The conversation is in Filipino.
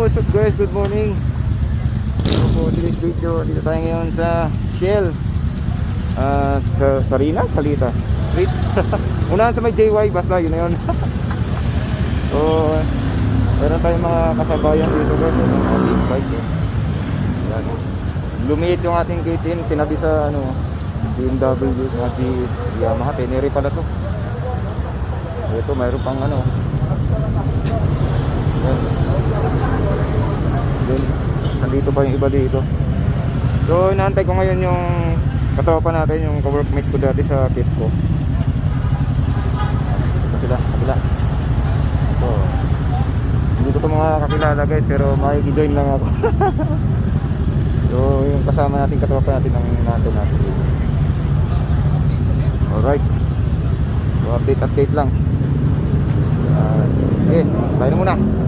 what's up guys? Good morning. So for today's video, dito tayo ngayon sa Shell sa Sarina, Salita Street. Unahan sa may JY, basta yun na yun. So meron tayong mga kasabayan dito guys, yung mga big bike yan. Lumiit yung ating KTM, tinabi sa BMW, Yamaha, Tenere pala to. Ito mayroon pang yan. Then, nandito pa yung iba dito. So, inaantay ko ngayon yung katropa natin, yung ka-workmate ko dati sa pit ko. Kapila. So, hindi ko ito mga kakilala guys, pero makiki-join lang ako. So, yung kasama natin, katropa natin ang inaantay natin dito. Alright. So, update lang. Okay, tayo na muna.